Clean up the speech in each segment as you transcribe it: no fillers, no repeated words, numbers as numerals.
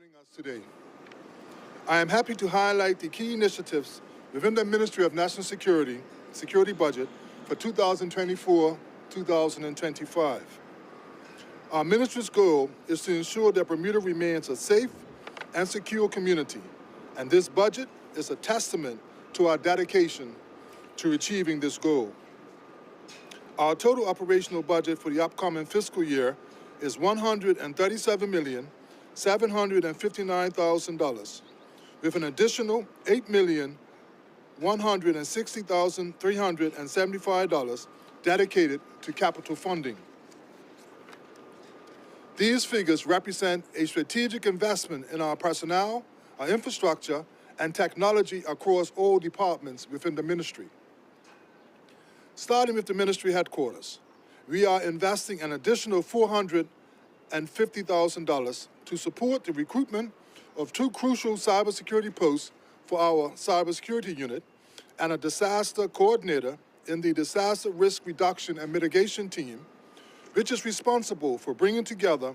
joining us today. I am happy to highlight the key initiatives within the Ministry of National Security budget for 2024-2025. Our ministry's goal is to ensure that Bermuda remains a safe and secure community, and this budget is a testament to our dedication to achieving this goal. Our total operational budget for the upcoming fiscal year is $137,759,000, with an additional $8,160,375 dedicated to capital funding. These figures represent a strategic investment in our personnel, our infrastructure, and technology across all departments within the ministry. Starting with the ministry headquarters, we are investing an additional $450,000 to support the recruitment of 2 crucial cybersecurity posts for our cybersecurity unit and a disaster coordinator in the Disaster Risk Reduction and Mitigation Team, which is responsible for bringing together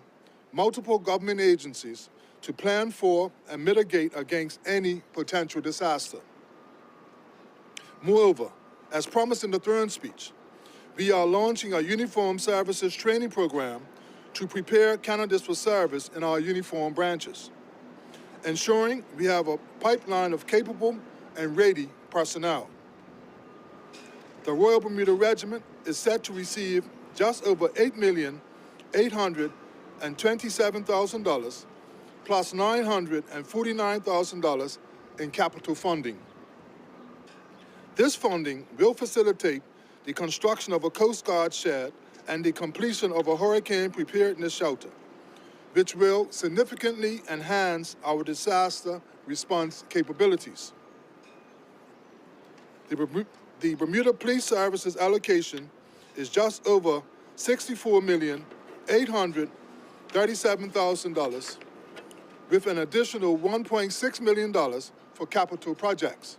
multiple government agencies to plan for and mitigate against any potential disaster. Moreover, as promised in the throne speech, we are launching a uniformed services training program to prepare candidates for service in our uniformed branches, ensuring we have a pipeline of capable and ready personnel. The Royal Bermuda Regiment is set to receive just over $8,827,000 plus $949,000 in capital funding. This funding will facilitate the construction of a Coast Guard shed and the completion of a hurricane preparedness shelter, which will significantly enhance our disaster response capabilities. The Bermuda Police Services allocation is just over $64,837,000, with an additional $1.6 million for capital projects.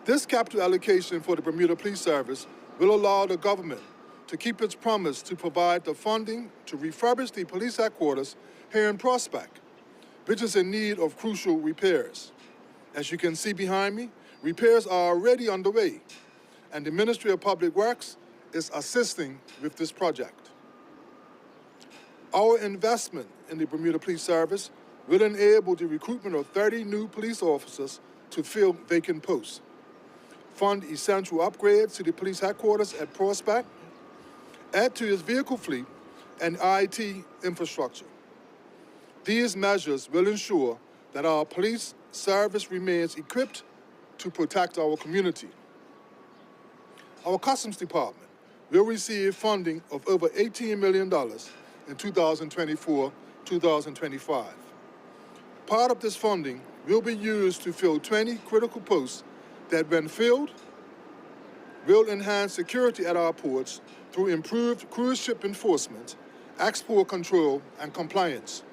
This capital allocation for the Bermuda Police Service will allow the government to keep its promise to provide the funding to refurbish the police headquarters here in Prospect, which is in need of crucial repairs. As you can see behind me, repairs are already underway, and the Ministry of Public Works is assisting with this project. Our investment in the Bermuda Police Service will enable the recruitment of 30 new police officers to fill vacant posts, fund essential upgrades to the police headquarters at Prospect, add to its vehicle fleet and IT infrastructure. These measures will ensure that our police service remains equipped to protect our community. Our Customs Department will receive funding of over $18 million in 2024-2025. Part of this funding will be used to fill 20 critical posts that, when filled, will enhance security at our ports through improved cruise ship enforcement, export control, and compliance.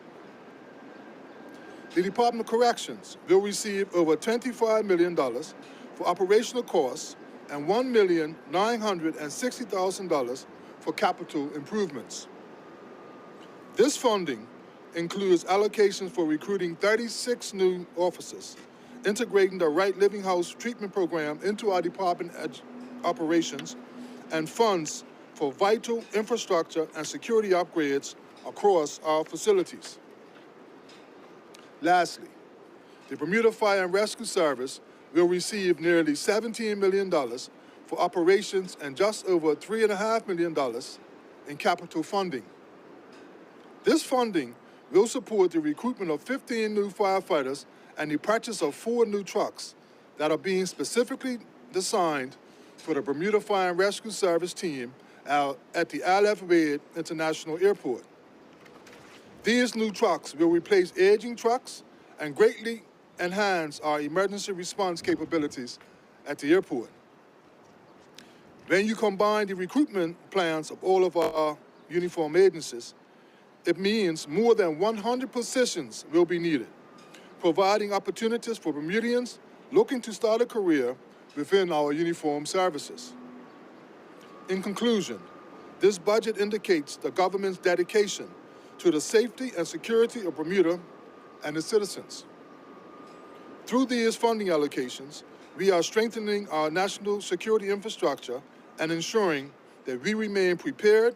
The Department of Corrections will receive over $25 million for operational costs and $1,960,000 for capital improvements. This funding includes allocations for recruiting 36 new officers, integrating the Right Living House treatment program into our department operations, and funds for vital infrastructure and security upgrades across our facilities. Lastly, the Bermuda Fire and Rescue Service will receive nearly $17 million for operations and just over $3.5 million in capital funding. This funding will support the recruitment of 15 new firefighters and the purchase of 4 new trucks that are being specifically designed for the Bermuda Fire and Rescue Service team at the Al-F. Wade International Airport. These new trucks will replace aging trucks and greatly enhance our emergency response capabilities at the airport. When you combine the recruitment plans of all of our uniform agencies, it means more than 100 positions will be needed, providing opportunities for Bermudians looking to start a career within our uniformed services. In conclusion, this budget indicates the government's dedication to the safety and security of Bermuda and its citizens. Through these funding allocations, we are strengthening our national security infrastructure and ensuring that we remain prepared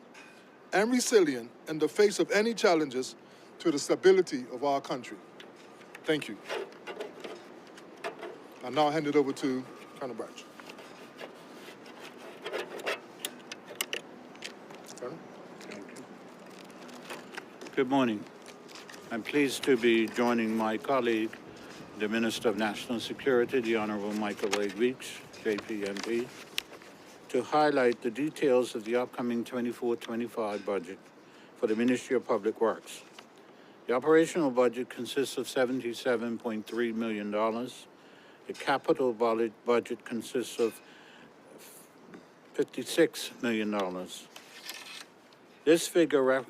and resilient in the face of any challenges to the stability of our country. Thank you. I'll now hand it over to Colonel Branch. Colonel? Thank you. Good morning. I'm pleased to be joining my colleague, the Minister of National Security, the Honorable Michael Wade Weeks, JP MP, to highlight the details of the upcoming 24-25 budget for the Ministry of Public Works. The operational budget consists of $77.3 million. The capital budget consists of $56 million. This figure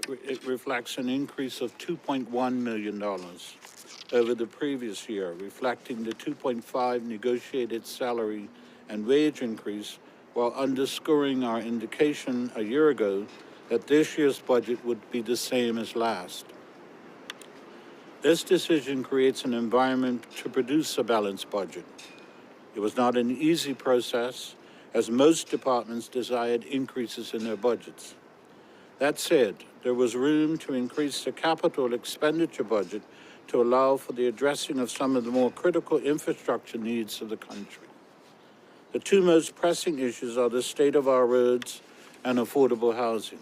reflects an increase of $2.1 million over the previous year, reflecting the 2.5 negotiated salary and wage increase, while underscoring our indication a year ago that this year's budget would be the same as last. This decision creates an environment to produce a balanced budget. It was not an easy process, as most departments desired increases in their budgets. That said, there was room to increase the capital expenditure budget to allow for the addressing of some of the more critical infrastructure needs of the country. The two most pressing issues are the state of our roads and affordable housing.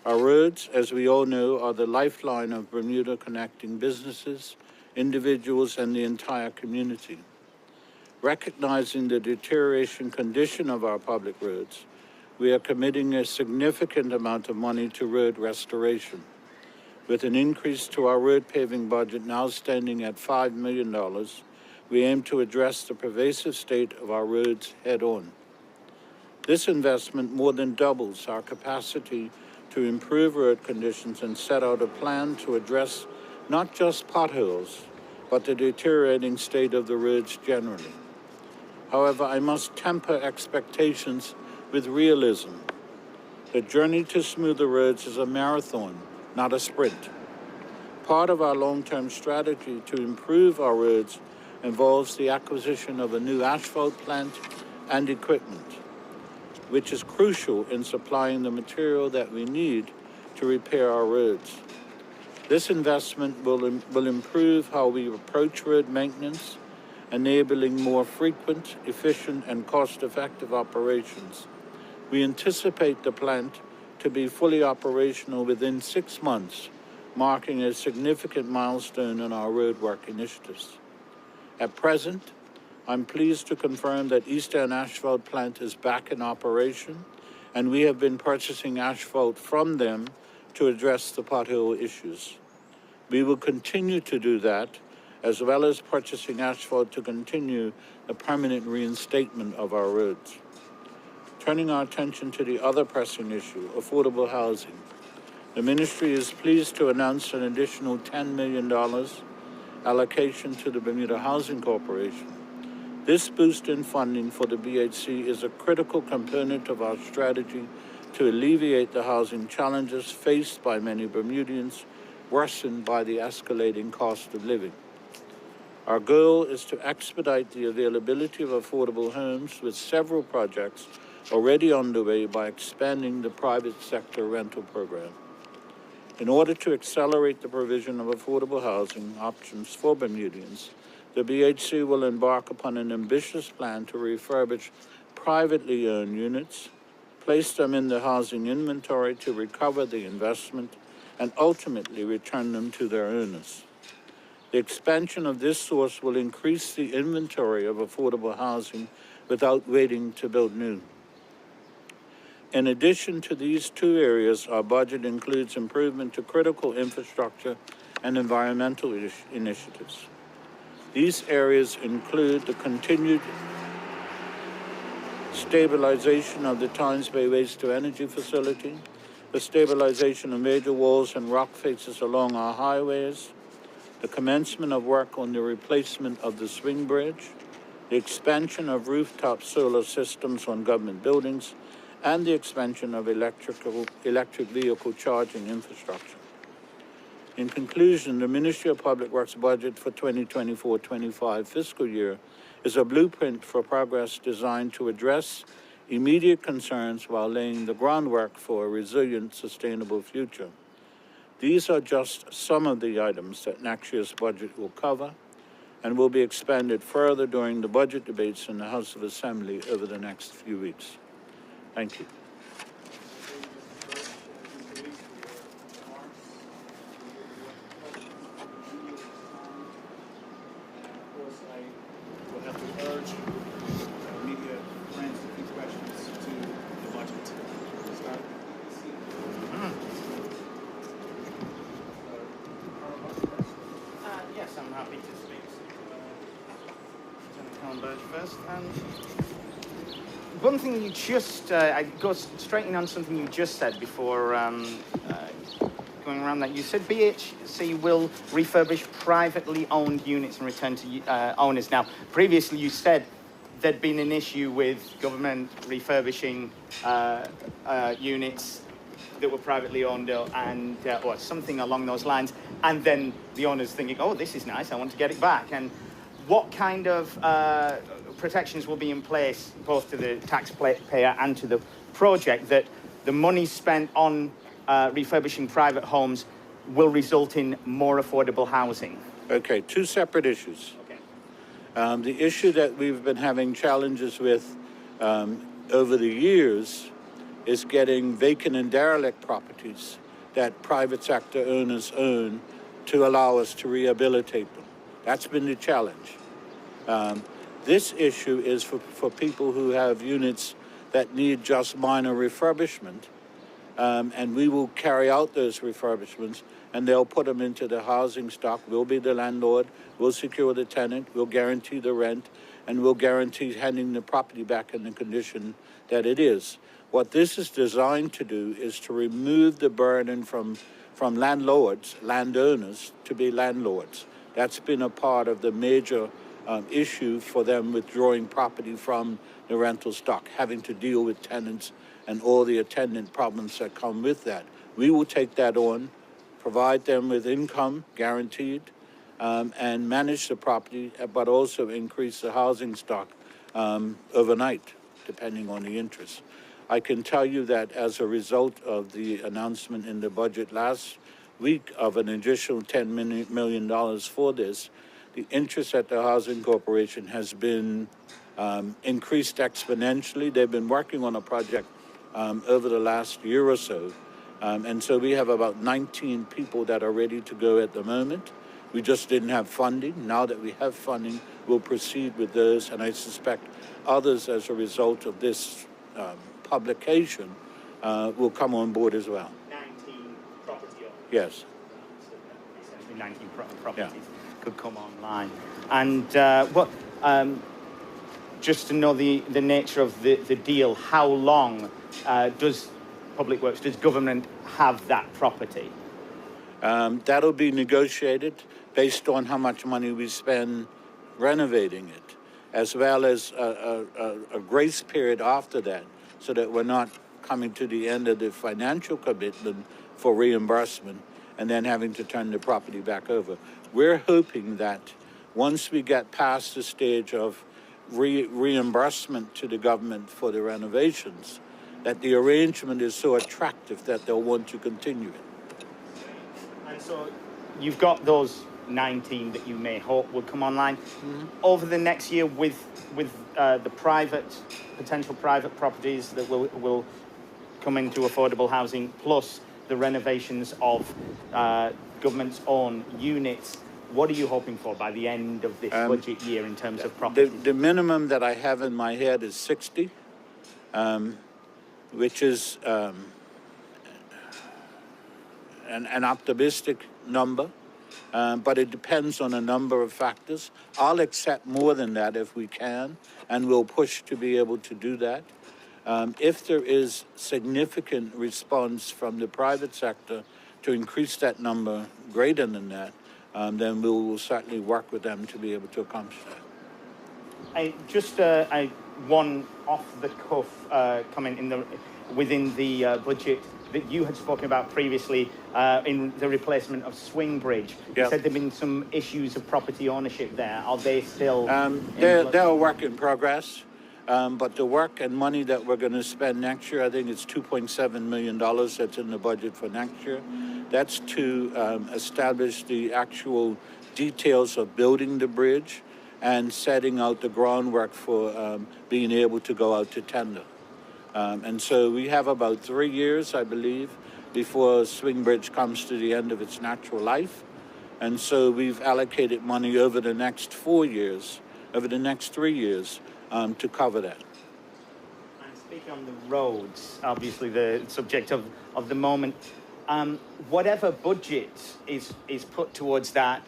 Our roads, as we all know, are the lifeline of Bermuda, connecting businesses, individuals, and the entire community. Recognizing the deterioration condition of our public roads, we are committing a significant amount of money to road restoration. With an increase to our road paving budget now standing at $5 million, we aim to address the pervasive state of our roads head-on. This investment more than doubles our capacity to improve road conditions and set out a plan to address not just potholes, but the deteriorating state of the roads generally. However, I must temper expectations with realism. The journey to smoother roads is a marathon, not a sprint. Part of our long-term strategy to improve our roads involves the acquisition of a new asphalt plant and equipment, which is crucial in supplying the material that we need to repair our roads. This investment will improve how we approach road maintenance, enabling more frequent, efficient, and cost-effective operations. We anticipate the plant to be fully operational within 6 months, marking a significant milestone in our roadwork initiatives. At present, I'm pleased to confirm that Eastern Asphalt Plant is back in operation, and we have been purchasing asphalt from them to address the pothole issues. We will continue to do that, as well as purchasing asphalt to continue the permanent reinstatement of our roads. Turning our attention to the other pressing issue, affordable housing. The Ministry is pleased to announce an additional $10 million allocation to the Bermuda Housing Corporation. This boost in funding for the BHC is a critical component of our strategy to alleviate the housing challenges faced by many Bermudians, worsened by the escalating cost of living. Our goal is to expedite the availability of affordable homes, with several projects already underway, by expanding the private sector rental program. In order to accelerate the provision of affordable housing options for Bermudians, the BHC will embark upon an ambitious plan to refurbish privately owned units, place them in the housing inventory to recover the investment, and ultimately return them to their owners. The expansion of this source will increase the inventory of affordable housing without waiting to build new. In addition to these two areas, our budget includes improvement to critical infrastructure and environmental initiatives. These areas include the continued stabilization of the Tynes Bay Waste-to-Energy facility, the stabilization of major walls and rock faces along our highways, the commencement of work on the replacement of the swing bridge, the expansion of rooftop solar systems on government buildings, and the expansion of electric vehicle charging infrastructure. In conclusion, the Ministry of Public Works budget for 2024-25 fiscal year is a blueprint for progress designed to address immediate concerns while laying the groundwork for a resilient, sustainable future. These are just some of the items that next year's budget will cover and will be expanded further during the budget debates in the House of Assembly over the next few weeks. Thank you. We'll have to urge media friends to keep questions to the budget. Start. Yes, I'm happy to speak to Lieutenant first. One thing you just, I go straight in on something you just said before going around that. You said BHC will refurbish privately owned units and return to owners. Now, previously you said there'd been an issue with government refurbishing units that were privately owned or something along those lines, and then the owners thinking, oh, this is nice, I want to get it back. And what kind of protections will be in place both to the taxpayer and to the project that the money spent on refurbishing private homes will result in more affordable housing? Okay, two separate issues. Okay. The issue that we've been having challenges with over the years is getting vacant and derelict properties that private sector owners own to allow us to rehabilitate them. That's been the challenge. This issue is for people who have units that need just minor refurbishment, and we will carry out those refurbishments, and they'll put them into the housing stock. We'll be the landlord, we'll secure the tenant, we'll guarantee the rent, and we'll guarantee handing the property back in the condition that it is. What this is designed to do is to remove the burden from landlords, landowners, to be landlords. That's been a part of the major issue for them withdrawing property from the rental stock, having to deal with tenants and all the attendant problems that come with that. We will take that on, provide them with income guaranteed, and manage the property, but also increase the housing stock overnight, depending on the interest. I can tell you that as a result of the announcement in the budget last week of an additional $10 million for this, the interest at the Housing Corporation has been increased exponentially. They've been working on a project over the last year or so. And so we have about 19 people that are ready to go at the moment. We just didn't have funding. Now that we have funding, we'll proceed with those. And I suspect others, as a result of this publication, will come on board as well. 19 property owners. Yes. Essentially 19 properties could come online. And just to know the nature of the deal, how long does Public Works, does government have that property? That'll be negotiated based on how much money we spend renovating it, as well as a grace period after that, so that we're not coming to the end of the financial commitment for reimbursement and then having to turn the property back over. We're hoping that once we get past the stage of reimbursement to the government for the renovations, that the arrangement is so attractive that they'll want to continue it. And so you've got those 19 that you may hope will come online. Mm-hmm. Over the next year with the potential private properties that will come into affordable housing, plus the renovations of government's own units, what are you hoping for by the end of this budget year in terms of properties? The minimum that I have in my head is 60, which is an optimistic number, but it depends on a number of factors. I'll accept more than that if we can, and we'll push to be able to do that. If there is significant response from the private sector to increase that number greater than that, then we will certainly work with them to be able to accomplish that. One off-the-cuff comment within the budget that you had spoken about previously in the replacement of Swing Bridge. You Yep. said there have been some issues of property ownership there. Are they still? They're a work in progress, but the work and money that we're going to spend next year, I think it's $2.7 million that's in the budget for next year. That's to establish the actual details of building the bridge and setting out the groundwork for being able to go out to tender. And so we have about 3 years, I believe, before Swing Bridge comes to the end of its natural life. And so we've allocated money over the next 4 years, over the next 3 years, to cover that. And speaking on the roads, obviously the subject of the moment, whatever budget is put towards that,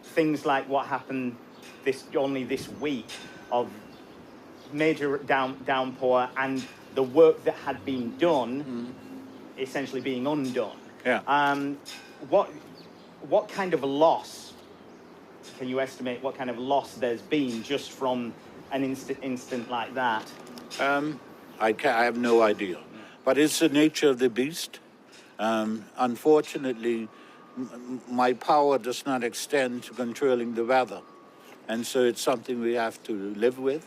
things like what happened only this week of major downpour and the work that had been done essentially being undone. Yeah. What kind of loss, can you estimate what kind of loss there's been just from an instant like that? I have no idea. But it's the nature of the beast. Unfortunately, my power does not extend to controlling the weather. And so it's something we have to live with.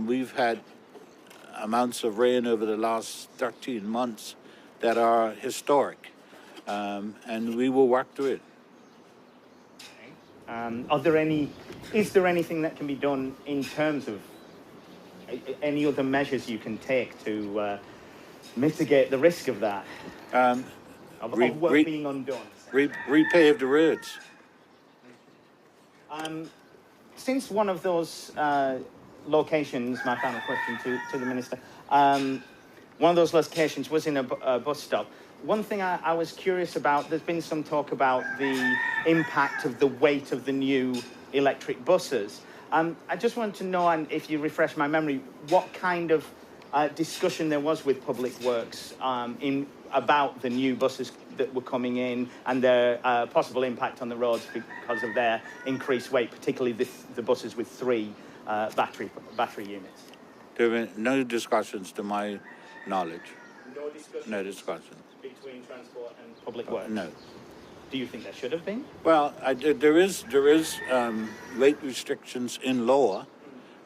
We've had amounts of rain over the last 13 months that are historic, and we will work through it. Is there anything that can be done in terms of any other measures you can take to mitigate the risk of that? Of work being undone? Repave the roads. Since one of those locations, my final question to the Minister, one of those locations was in a bus stop. One thing I was curious about, there's been some talk about the impact of the weight of the new electric buses. I just wanted to know, and if you refresh my memory, what kind of discussion there was with Public Works about the new buses that were coming in and their possible impact on the roads because of their increased weight, particularly the buses with 3 battery units. There were no discussions to my knowledge. No discussions? No discussions. Between Transport and Public Works? No. Do you think there should have been? Well, there is weight restrictions in law,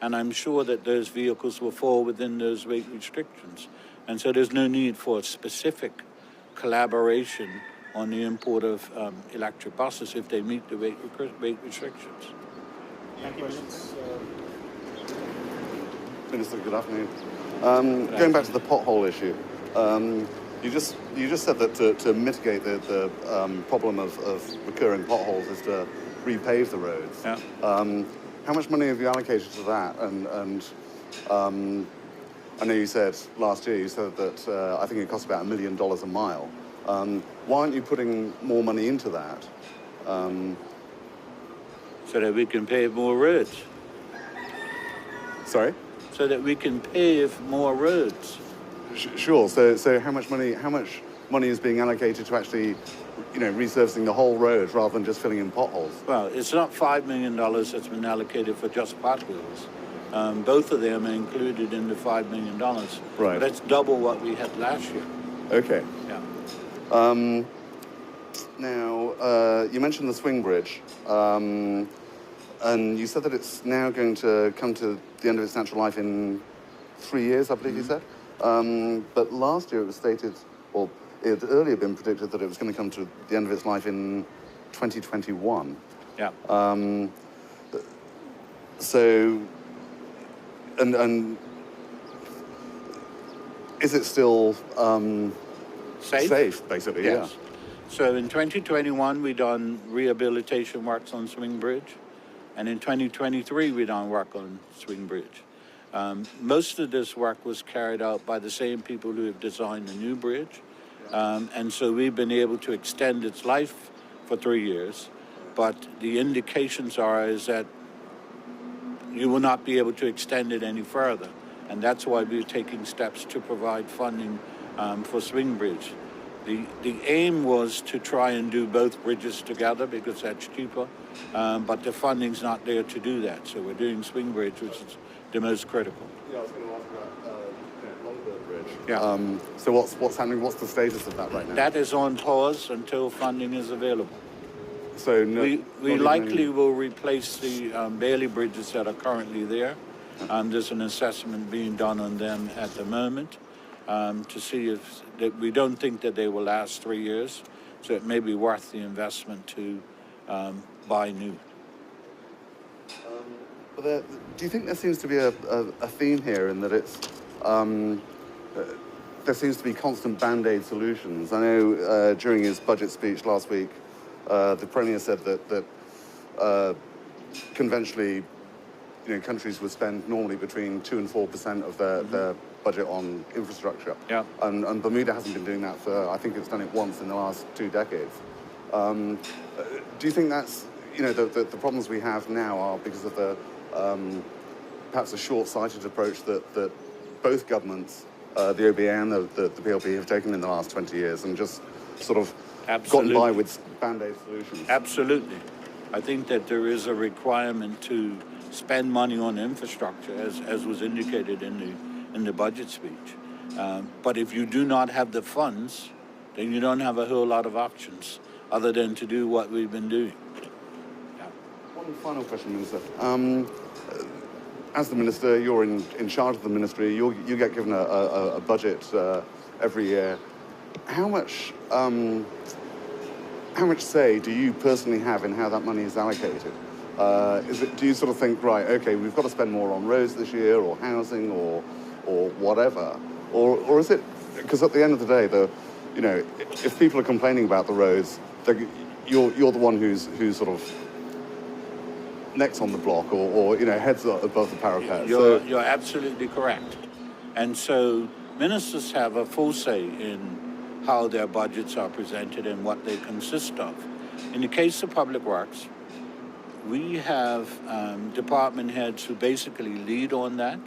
and I'm sure that those vehicles will fall within those weight restrictions. And so there's no need for a specific collaboration on the import of electric buses if they meet the weight restrictions. Thank you. Minister, good afternoon. Going back to the pothole issue, you just said that to mitigate the problem of recurring potholes is to repave the roads. Yeah. How much money have you allocated to that? And I know you said last year that I think it costs about $1 million a mile. Why aren't you putting more money into that? So that we can pave more roads. Sorry? So that we can pave more roads. Sure. So how much money is being allocated to actually, resurfacing the whole road rather than just filling in potholes? Well, it's not $5 million that's been allocated for just potholes. Both of them are included in the $5 million. Right. That's double what we had last year. Okay. Yeah. Now, you mentioned the Swing Bridge, and you said that it's now going to come to the end of its natural life in 3 years, I believe you said. But last year it was stated, or it had earlier been predicted that it was going to come to the end of its life in 2021. Yeah. So, and is it still safe, basically? Yes. Yeah. So in 2021, we done rehabilitation works on Swing Bridge. And in 2023, we done work on Swing Bridge. Most of this work was carried out by the same people who have designed the new bridge. And so we've been able to extend its life for 3 years. But the indications is that you will not be able to extend it any further. And that's why we're taking steps to provide funding for Swing Bridge. The aim was to try and do both bridges together because that's cheaper, but the funding's not there to do that. So we're doing Swing Bridge, which is the most critical. Yeah, I was going to ask about Longboat Bridge. Cambridge. Yeah. So what's happening? What's the status of that right now? That is on pause until funding is available. So no, We not even likely any- will replace the Bailey bridges that are currently there. There's an assessment being done on them at the moment to see if that we don't think that they will last 3 years, so it may be worth the investment to buy new. But do you think there seems to be a theme here in that it's there seems to be constant band-aid solutions? I know during his budget speech last week, the Premier said that conventionally, countries would spend normally between 2% and 4% of their budget on infrastructure. Yeah. And Bermuda hasn't been doing that for, I think it's done it once in the last 2 decades. Do you think that's, the problems we have now are because of the, perhaps a short-sighted approach that both governments, the OBA and the PLP, have taken in the last 20 years and just sort of Absolutely. gotten by with band-aid solutions? Absolutely. I think that there is a requirement to spend money on infrastructure, as was indicated in the budget speech. But if you do not have the funds, then you don't have a whole lot of options other than to do what we've been doing. Yeah. One final question, Minister. As the Minister, you're in charge of the Ministry. You get given a budget every year. How much say do you personally have in how that money is allocated? Do you sort of think, right, okay, we've got to spend more on roads this year, or housing, or whatever, or is it because at the end of the day, if people are complaining about the roads, you're the one who's sort of next on the block, or heads above the parapet. You're absolutely correct, and so ministers have a full say in how their budgets are presented and what they consist of. In the case of Public Works, we have department heads who basically lead on that,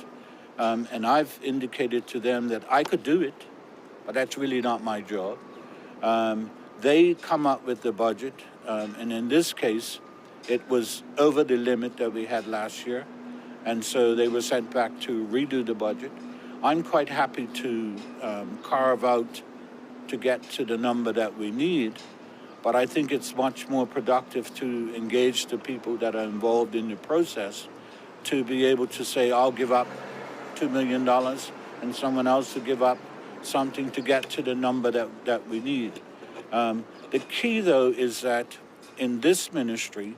and I've indicated to them that I could do it, but that's really not my job. They come up with the budget, and in this case, it was over the limit that we had last year, and so they were sent back to redo the budget. I'm quite happy to carve out to get to the number that we need, but I think it's much more productive to engage the people that are involved in the process to be able to say, I'll give up $2 million, and someone else will give up something to get to the number that we need. The key, though, is that in this ministry,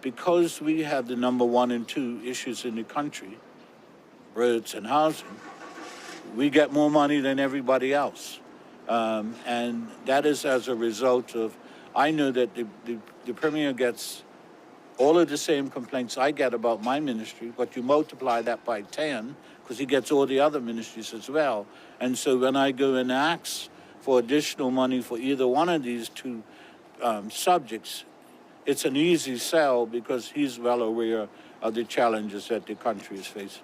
because we have the number 1 and 2 issues in the country, roads and housing, we get more money than everybody else. And that is as a result of, I know that the Premier gets all of the same complaints I get about my ministry, but you multiply that by 10, because he gets all the other ministries as well. And so when I go and ask for additional money for either one of these 2 subjects, it's an easy sell because he's well aware of the challenges that the country is facing.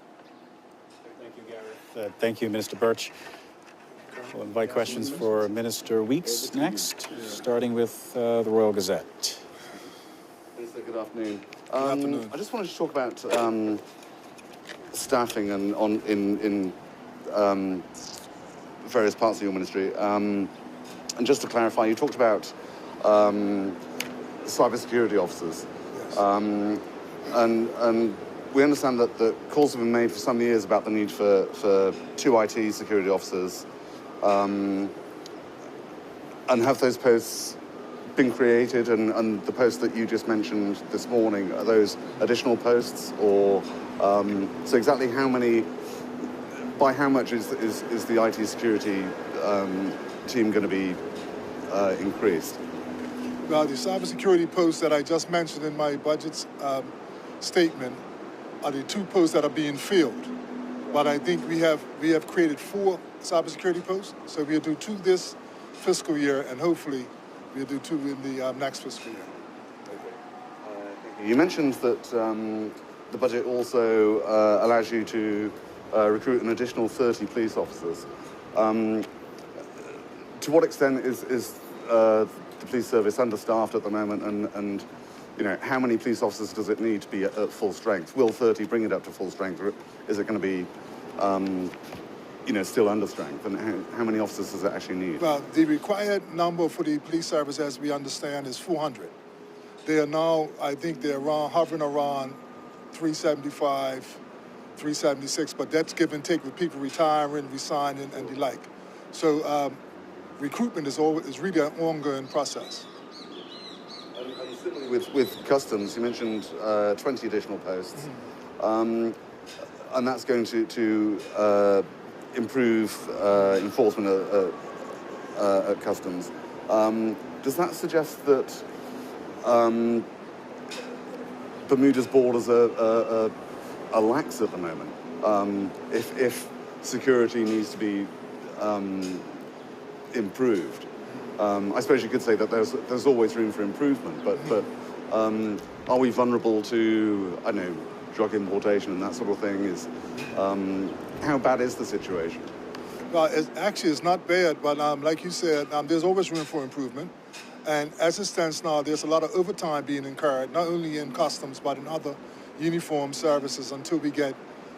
Thank you, Gareth. Thank you, Minister Birch. We'll invite questions for Minister Weeks next, starting with the Royal Gazette. Minister, good afternoon. Good afternoon. I just wanted to talk about staffing and in various parts of your ministry. And just to clarify, you talked about cybersecurity officers. Yes. And we understand that the calls have been made for some years about the need for 2 IT security officers. And have those posts been created? And the posts that you just mentioned this morning, are those additional posts? Or so exactly how many, by how much is the IT security team going to be increased? Well, the cybersecurity posts that I just mentioned in my budget statement are the 2 posts that are being filled. But I think we have created 4 cybersecurity posts, so we'll do 2 this fiscal year, and hopefully we'll do 2 in the next fiscal year. You mentioned that the budget also allows you to recruit an additional 30 police officers. To what extent is the police service understaffed at the moment, and how many police officers does it need to be at full strength? Will 30 bring it up to full strength, or is it going to be still under strength, and how many officers does it actually need? Well, the required number for the police service, as we understand, is 400. They are now, I think they're hovering around 375, 376, but that's give and take with people retiring, resigning, and the like. So recruitment is really an ongoing process. With customs, you mentioned 20 additional posts, and that's going to improve enforcement at customs. Does that suggest that Bermuda's borders are lax at the moment? If security needs to be improved, I suppose you could say that there's always room for improvement, but are we vulnerable to, I don't know, drug importation and that sort of thing? How bad is the situation? Well, it's not bad, but like you said, there's always room for improvement. And as it stands now, there's a lot of overtime being incurred, not only in customs, but in other uniform services until we get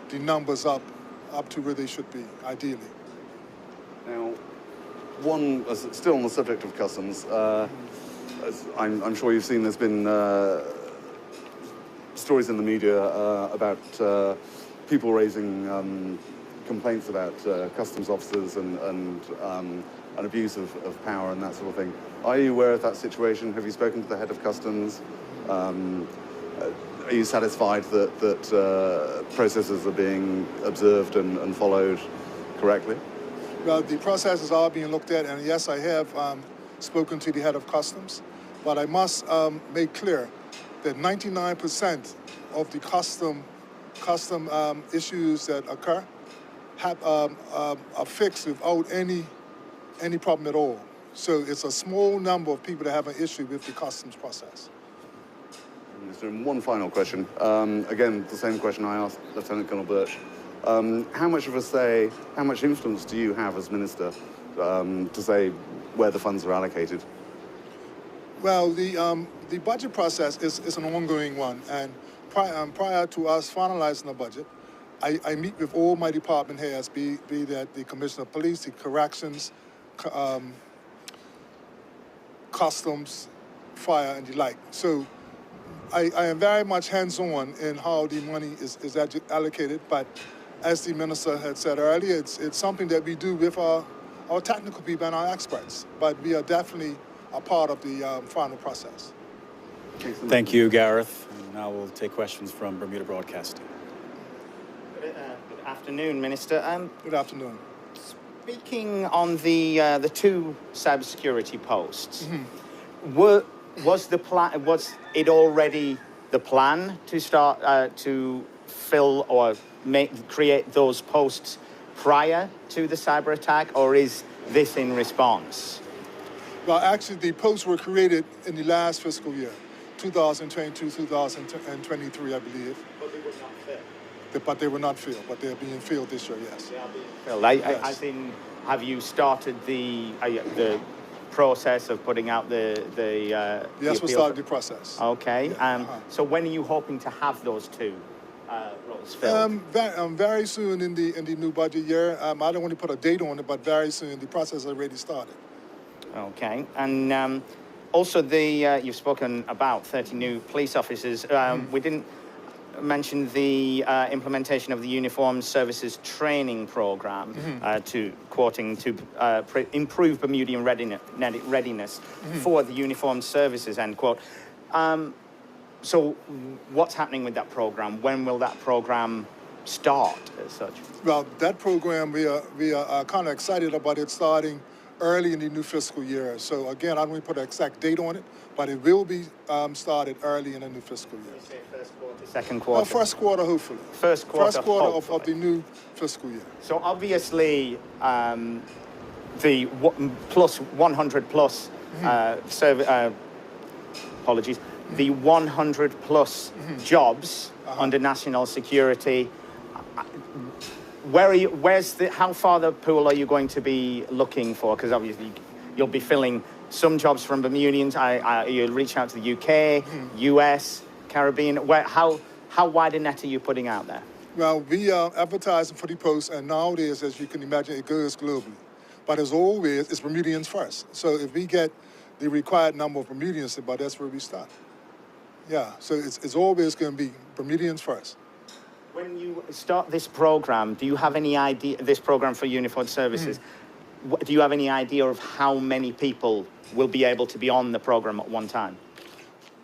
the numbers up to where they should be, ideally. Now, still on the subject of customs, as I'm sure you've seen, there's been stories in the media about people raising complaints about customs officers and an abuse of power and that sort of thing. Are you aware of that situation? Have you spoken to the head of customs? Are you satisfied that processes are being observed and followed correctly? Well, the processes are being looked at, and yes, I have spoken to the head of customs, but I must make clear that 99% of the custom issues that occur are fixed without any problem at all. So it's a small number of people that have an issue with the customs process. Minister, and one final question. Again, the same question I asked Lieutenant Colonel Birch. How much influence do you have as Minister to say where the funds are allocated? Well, the budget process is an ongoing one, and prior to us finalizing the budget, I meet with all my department heads, be that the Commissioner of Police, the Corrections, Customs, Fire, and the like. So I am very much hands-on in how the money is allocated, but as the Minister had said earlier, it's something that we do with our technical people and our experts, but we are definitely a part of the final process. Thank you, Gareth. And now we'll take questions from Bermuda Broadcasting. Good afternoon, Minister. Good afternoon. Speaking on the two cybersecurity posts, was it already the plan to start to fill or create those posts prior to the cyber attack, or is this in response? Well, actually, the posts were created in the last fiscal year, 2022, 2023, I believe. But they were not filled. But they were not filled, but they're being filled this year, yes. They are being filled. I think, have you started the process of putting out the Yes, we started the process. Okay. Yeah, So when are you hoping to have those two roles filled? Very soon in the new budget year. I don't want to put a date on it, but very soon. The process already started. Okay. And also, you've spoken about 30 new police officers. We didn't mention the implementation of the Uniformed Services Training Program, to improve Bermudian readiness for the uniformed services, end quote. So what's happening with that program? When will that program start as such? Well, that program, we are kind of excited about it starting early in the new fiscal year. So again, I don't want to put an exact date on it, but it will be started early in the new fiscal year. You say first quarter, second quarter? First quarter, hopefully. First quarter of the new fiscal year. So obviously, the plus 100 plus the 100 plus jobs under national security. How far the pool are you going to be looking for? Because obviously you'll be filling some jobs from Bermudians. You'll reach out to the UK, US, Caribbean. How wide a net are you putting out there? Well, we are advertising for the post, and nowadays, as you can imagine, it goes globally. But as always, it's Bermudians first. So if we get the required number of Bermudians, but that's where we start. Yeah, so it's always going to be Bermudians first. When you start this program, do you have any idea, this program for unified services, do you have any idea of how many people will be able to be on the program at one time?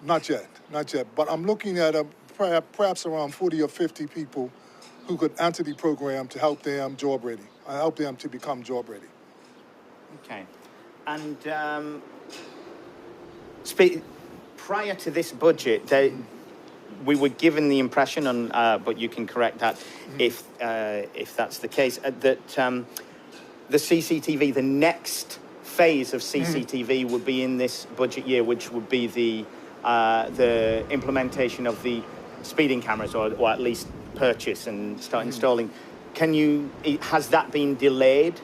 Not yet, not yet. But I'm looking at perhaps around 40 or 50 people who could enter the program to help them job ready. I help them to become job ready. Okay. And prior to this budget, we were given the impression, but you can correct that if that's the case, that the CCTV, the next phase of CCTV would be in this budget year, which would be the implementation of the speeding cameras, or at least purchase and start installing. Has that been delayed?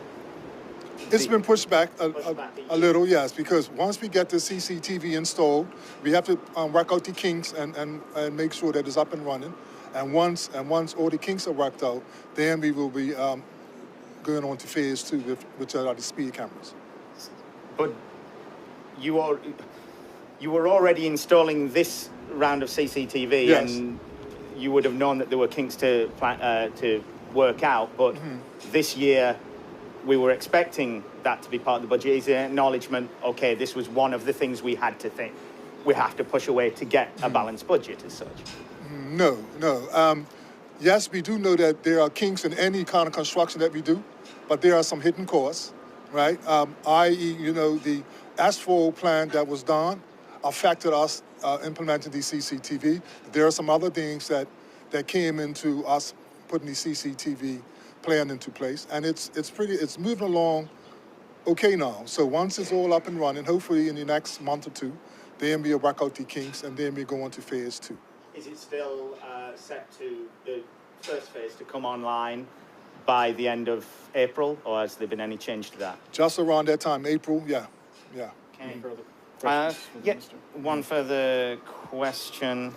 It's been pushed back a little, yes, because once we get the CCTV installed, we have to work out the kinks and make sure that it's up and running. And once all the kinks are worked out, then we will be going on to phase 2, which are the speed cameras. But you were already installing this round of CCTV, yes. And you would have known that there were kinks to work out. But this year, we were expecting that to be part of the budget. Is an acknowledgement, okay, this was one of the things we had to think. We have to push away to get a balanced budget as such. No. Yes, we do know that there are kinks in any kind of construction that we do, but there are some hidden costs, right? I.e., the asphalt plan that was done affected us implementing the CCTV. There are some other things that came into us putting the CCTV plan into place, and it's moving along okay now. So once it's all up and running, hopefully in the next month or two, then we'll work out the kinks, and then we go on to phase 2. Is it still set to the first phase to come online by the end of April, or has there been any change to that? Just around that time, April, yeah. Okay. Any further questions for the Minister? One further question.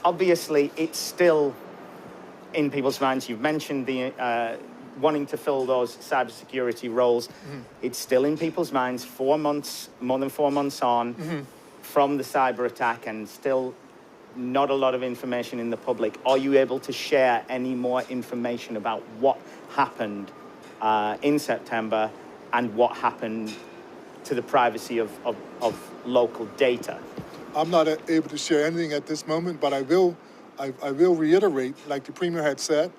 Obviously, it's still in people's minds. You've mentioned the wanting to fill those cybersecurity roles. It's still in people's minds more than 4 months on from the cyber attack, and still not a lot of information in the public. Are you able to share any more information about what happened in September and what happened to the privacy of local data? I'm not able to share anything at this moment, but I will reiterate, like the Premier had said,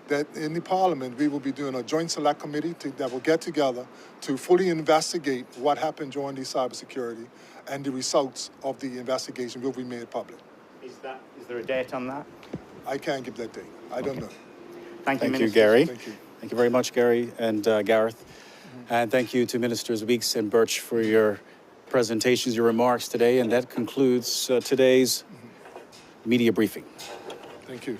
that in the Parliament we will be doing a joint select committee that will get together to fully investigate what happened during the cybersecurity, and the results of the investigation will be made public. Is there a date on that? I can't give that date. I don't know. Thank you, Thank you, Minister. Gary. Thank you. Thank you very much, Gary and Gareth. And thank you to Ministers Weeks and Birch for your presentations, your remarks today. And that concludes today's media briefing. Thank you.